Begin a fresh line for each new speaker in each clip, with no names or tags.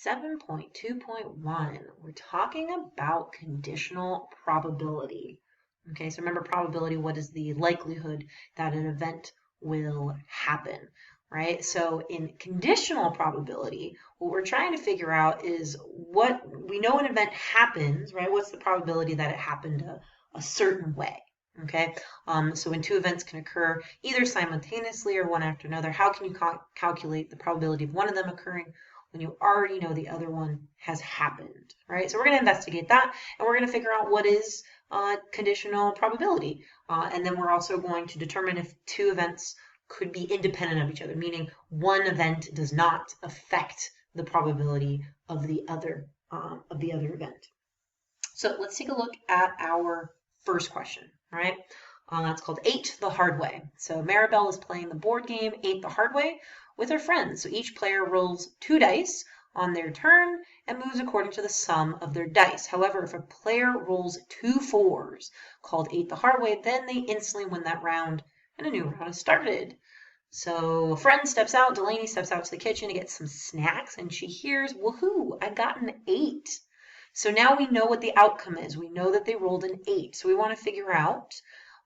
7.2.1, we're talking about conditional probability. Okay, so remember probability, what is the likelihood that an event will happen, right? So in conditional probability, what we're trying to figure out is what we know an event happens, right? What's the probability that it happened a certain way? Okay, so when two events can occur either simultaneously or one after another, how can you calculate the probability of one of them occurring when you already know the other one has happened, right? So we're going to investigate that, and we're going to figure out what is conditional probability. And then we're also going to determine if two events could be independent of each other, meaning one event does not affect the probability of the other event. So let's take a look at our first question, right? It's called 8 the Hard Way. So Maribel is playing the board game 8 the Hard Way with her friends. So each player rolls 2 dice on their turn and moves according to the sum of their dice. However, if a player rolls 2 4s, called 8 the Hard Way, then they instantly win that round and a new round is started. So a friend steps out, Delaney steps out to the kitchen to get some snacks, and she hears, woohoo, I got an 8. So now we know what the outcome is. We know that they rolled an 8. So we want to figure out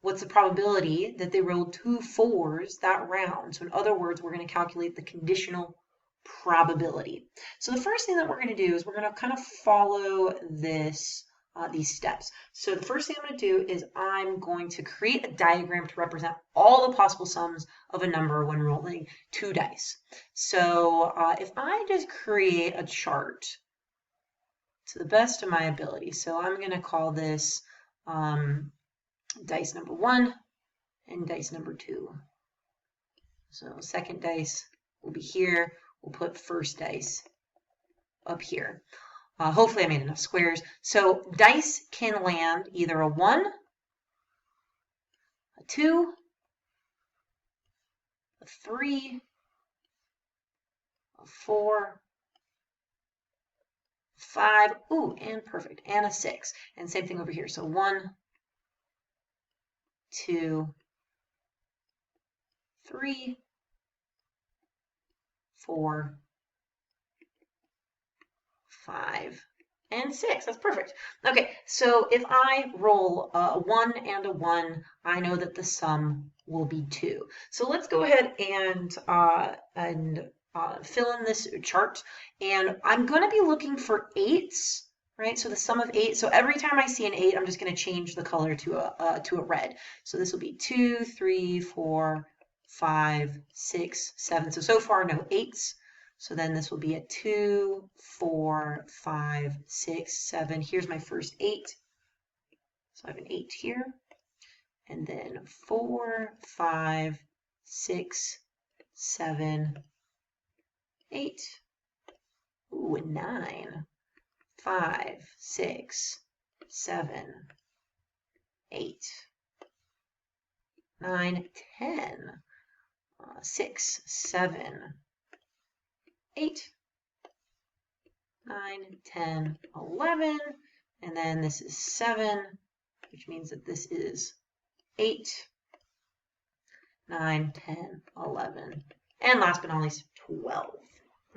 what's the probability that they rolled 2 4s that round. So in other words, we're going to calculate the conditional probability. So the first thing that we're going to do is we're going to kind of follow these steps. So the first thing I'm going to do is I'm going to create a diagram to represent all the possible sums of a number when rolling 2 dice. So if I just create a chart to the best of my ability, so I'm going to call this dice number 1 and dice number 2. So second dice will be here. We'll put first dice up here. Hopefully I made enough squares. So dice can land either a 1, a 2, a 3, a 4, 5, ooh, and perfect, and a 6. And same thing over here. So 1, 2, 3, 4, 5, and 6. That's perfect. Okay, so if I roll a 1 and a 1, I know that the sum will be 2. So let's go ahead and fill in this chart. And I'm going to be looking for 8s, right? So the sum of 8. So every time I see an 8, I'm just going to change the color to a red. So this will be 2, 3, 4, 5, 6, 7. So far no 8s. So then this will be a 2, 4, 5, 6, 7. Here's my first 8. So I have an 8 here. And then 4, 5, 6, 7, 8. Ooh, 9. 5, 6, 7, 8. 9, 10. 6, 7, 8, 9, 10, 11, and then this is 7, which means that this is 8, 9, 10, 11, and last but not least, 12.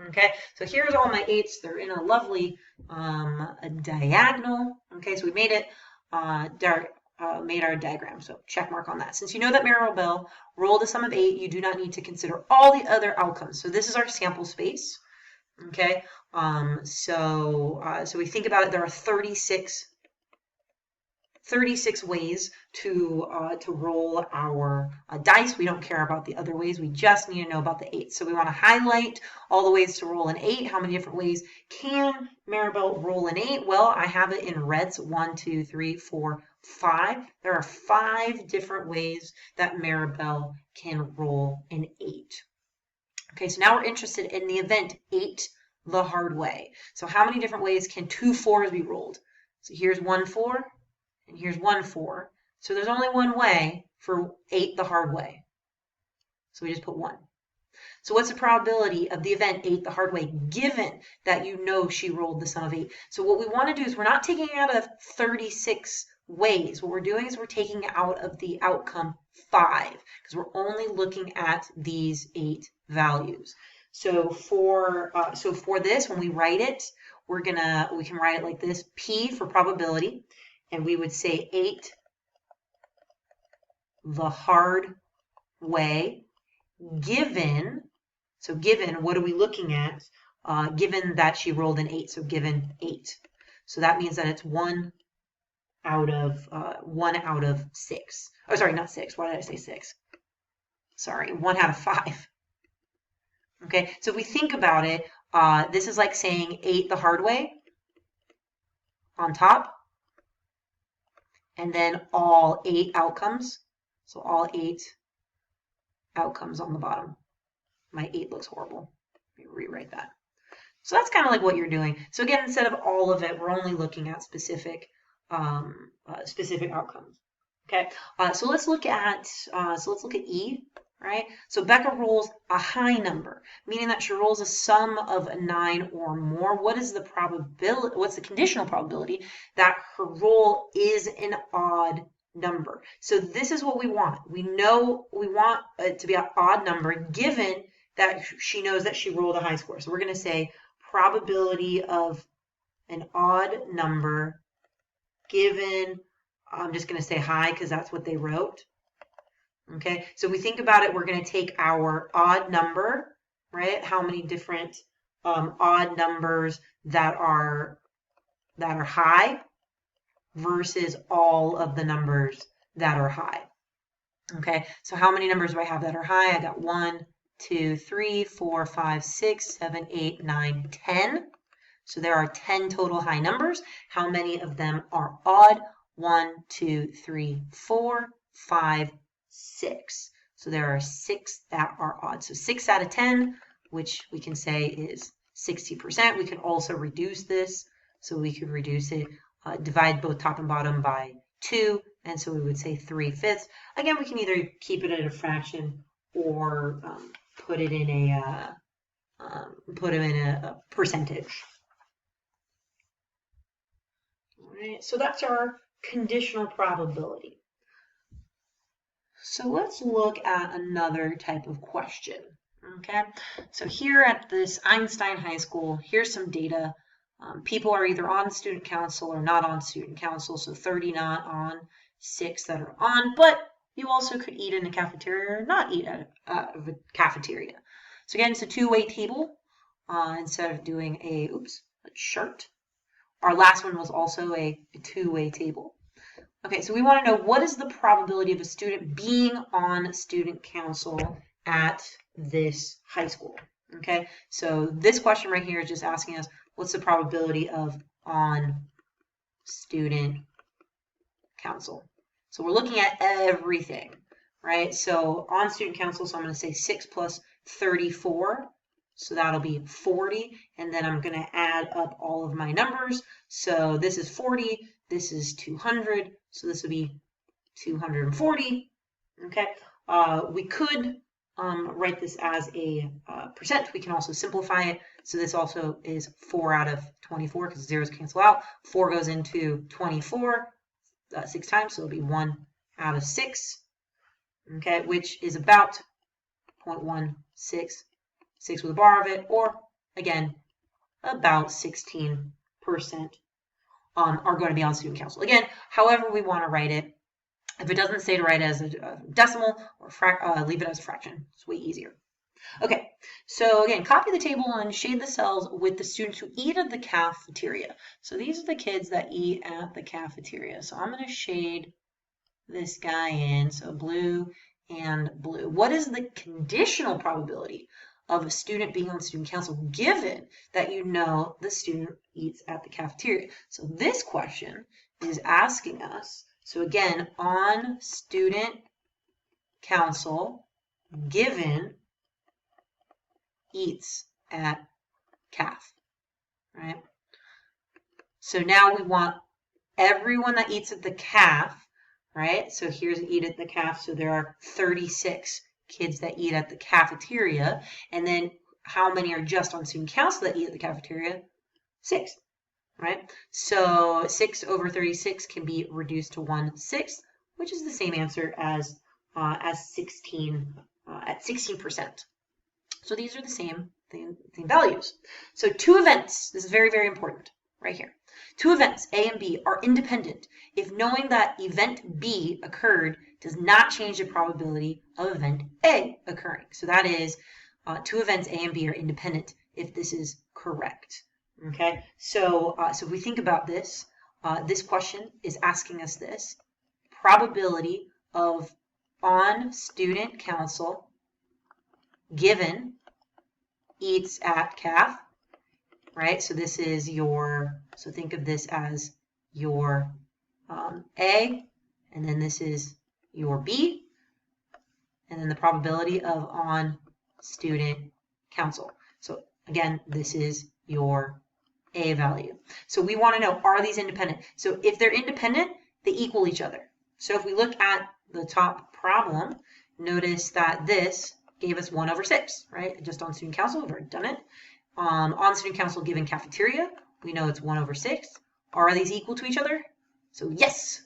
Okay, so here's all my 8s. They're in a lovely diagonal. Okay, so we made it, made our diagram, so check mark on that. Since you know that Maribel rolled a sum of 8, you do not need to consider all the other outcomes. So this is our sample space. Okay, so we think about it. There are 36 ways to roll our dice. We don't care about the other ways. We just need to know about the 8. So we want to highlight all the ways to roll an 8. How many different ways can Maribel roll an 8? Well, I have it in reds. 1, 2, 3, 4, 5. There are 5 different ways that Maribel can roll an 8. Okay, so now we're interested in the event 8 the hard way. So how many different ways can 2 4s be rolled? So here's 1 4 and here's 1 4. So there's only one way for 8 the hard way. So we just put 1. So what's the probability of the event 8 the hard way, given that you know she rolled the sum of 8? So what we want to do is we're not taking out of 36 ways. What we're doing is we're taking out of the outcome 5, because we're only looking at these 8 values. So for this, when we write it, we can write it like this: P for probability, and we would say 8 the hard way, given. So given, what are we looking at? Given that she rolled an 8, so given 8. So that means that it's 1 out of 6. Oh, sorry, not 6. Why did I say 6? Sorry, 1 out of 5. Okay, so if we think about it, this is like saying 8 the hard way on top, and then all 8 outcomes. So all 8 outcomes on the bottom. My 8 looks horrible. Let me rewrite that. So that's kind of like what you're doing. So again, instead of all of it, we're only looking at specific outcomes. Okay, so let's look at E. Right? So Becca rolls a high number, meaning that she rolls a sum of 9 or more. What is the probability? What's the conditional probability that her roll is an odd number? So this is what we want. We know we want it to be an odd number given that she knows that she rolled a high score. So we're going to say probability of an odd number given, I'm just going to say high because that's what they wrote. Okay, so we think about it, we're going to take our odd number, right? How many different odd numbers that are high versus all of the numbers that are high. Okay, so how many numbers do I have that are high? I got 1, 2, 3, 4, 5, 6, 7, 8, 9, 10. So there are 10 total high numbers. How many of them are odd? 1, 2, 3, 4, 5, 6. So there are 6 that are odd. So 6 out of 10, which we can say is 60%. We can also reduce this. So we could reduce it, divide both top and bottom by 2. And so we would say 3/5. Again, we can either keep it at a fraction or put it in a percentage. All right, so that's our conditional probability. So let's look at another type of question. Okay, so here at this Einstein High School, here's some data. People are either on student council or not on student council, so 30 not on, 6 that are on, but you also could eat in a cafeteria or not eat at a cafeteria. So again, it's a two-way table instead of doing a chart. Our last one was also a two-way table. Okay, so we want to know what is the probability of a student being on student council at this high school. Okay, so this question right here is just asking us what's the probability of on student council. So we're looking at everything, right? So on student council, so I'm going to say 6 plus 34. So that'll be 40. And then I'm going to add up all of my numbers. So this is 40. This is 200. So this would be 240. Okay. We could write this as a percent. We can also simplify it. So this also is 4 out of 24 because zeros cancel out. 4 goes into 24 6 times. So it'll be 1 out of 6. Okay, which is about 0.16. 6 with a bar of it, or again, about 16% are going to be on student council. Again, however we want to write it. If it doesn't say to write it as a decimal or leave it as a fraction. It's way easier. Okay, so again, copy the table and shade the cells with the students who eat at the cafeteria. So these are the kids that eat at the cafeteria. So I'm going to shade this guy in, so blue and blue. What is the conditional probability of a student being on student council given that you know the student eats at the cafeteria? So this question is asking us, so again, on student council given eats at caf, right? So now we want everyone that eats at the caf, right? So here's eat at the caf, so there are 36 kids that eat at the cafeteria, and then how many are just on student council that eat at the cafeteria? 6, right? So 6 over 36 can be reduced to 1/6, which is the same answer as 16 at 16%. So these are the same values. So two events, this is very, very important right here. Two events, A and B, are independent if knowing that event B occurred does not change the probability of event A occurring. So that is two events A and B are independent if this is correct. Okay, so if we think about this, this question is asking us this: probability of on student council given eats at caf, right? So this is your, so think of this as your A, and then this is your B, and then the probability of on student council. So again, this is your A value. So we want to know, are these independent? So if they're independent, they equal each other. So if we look at the top problem, notice that this gave us 1/6, right? Just on student council, we've already done it. On student council given cafeteria, we know it's 1/6. Are these equal to each other? So yes.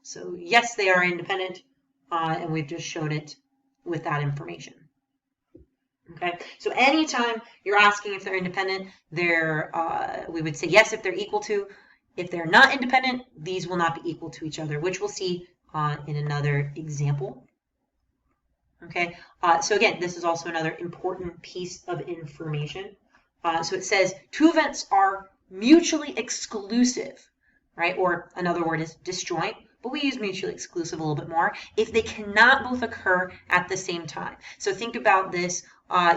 So yes, they are independent, and we've just shown it with that information. Okay, so anytime you're asking if they're independent, we would say yes if they're equal to. If they're not independent, these will not be equal to each other, which we'll see in another example. Okay, so again, this is also another important piece of information. So it says two events are mutually exclusive, right? Or another word is disjoint, but we use mutually exclusive a little bit more if they cannot both occur at the same time. So think about this.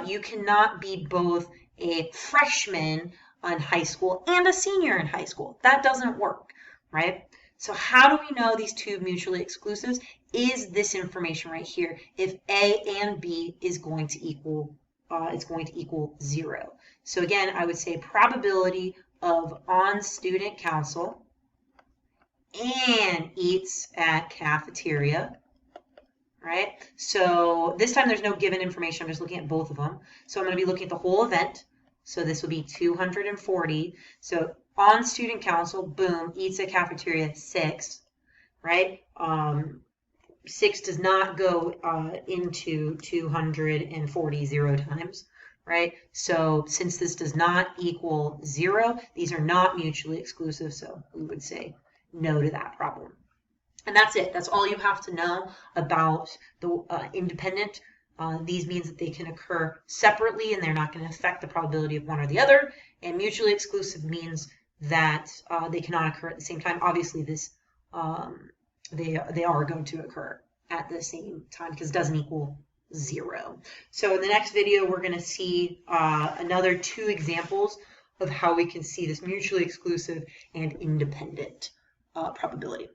You cannot be both a freshman in high school and a senior in high school. That doesn't work, right? So how do we know these two mutually exclusives? Is this information right here. If A and B is going to equal, it's going to equal 0. So again, I would say probability of on student council and eats at cafeteria, right? So this time there's no given information. I'm just looking at both of them. So I'm going to be looking at the whole event. So this will be 240. So on student council, boom, eats at cafeteria 6, right? 6 does not go into 240 0 times, right? So since this does not equal 0, these are not mutually exclusive. So we would say no to that problem. And that's it. That's all you have to know about the independent. These means that they can occur separately and they're not going to affect the probability of one or the other. And mutually exclusive means that they cannot occur at the same time. Obviously, this they are going to occur at the same time because it doesn't equal 0. So in the next video, we're going to see another 2 examples of how we can see this mutually exclusive and independent probability.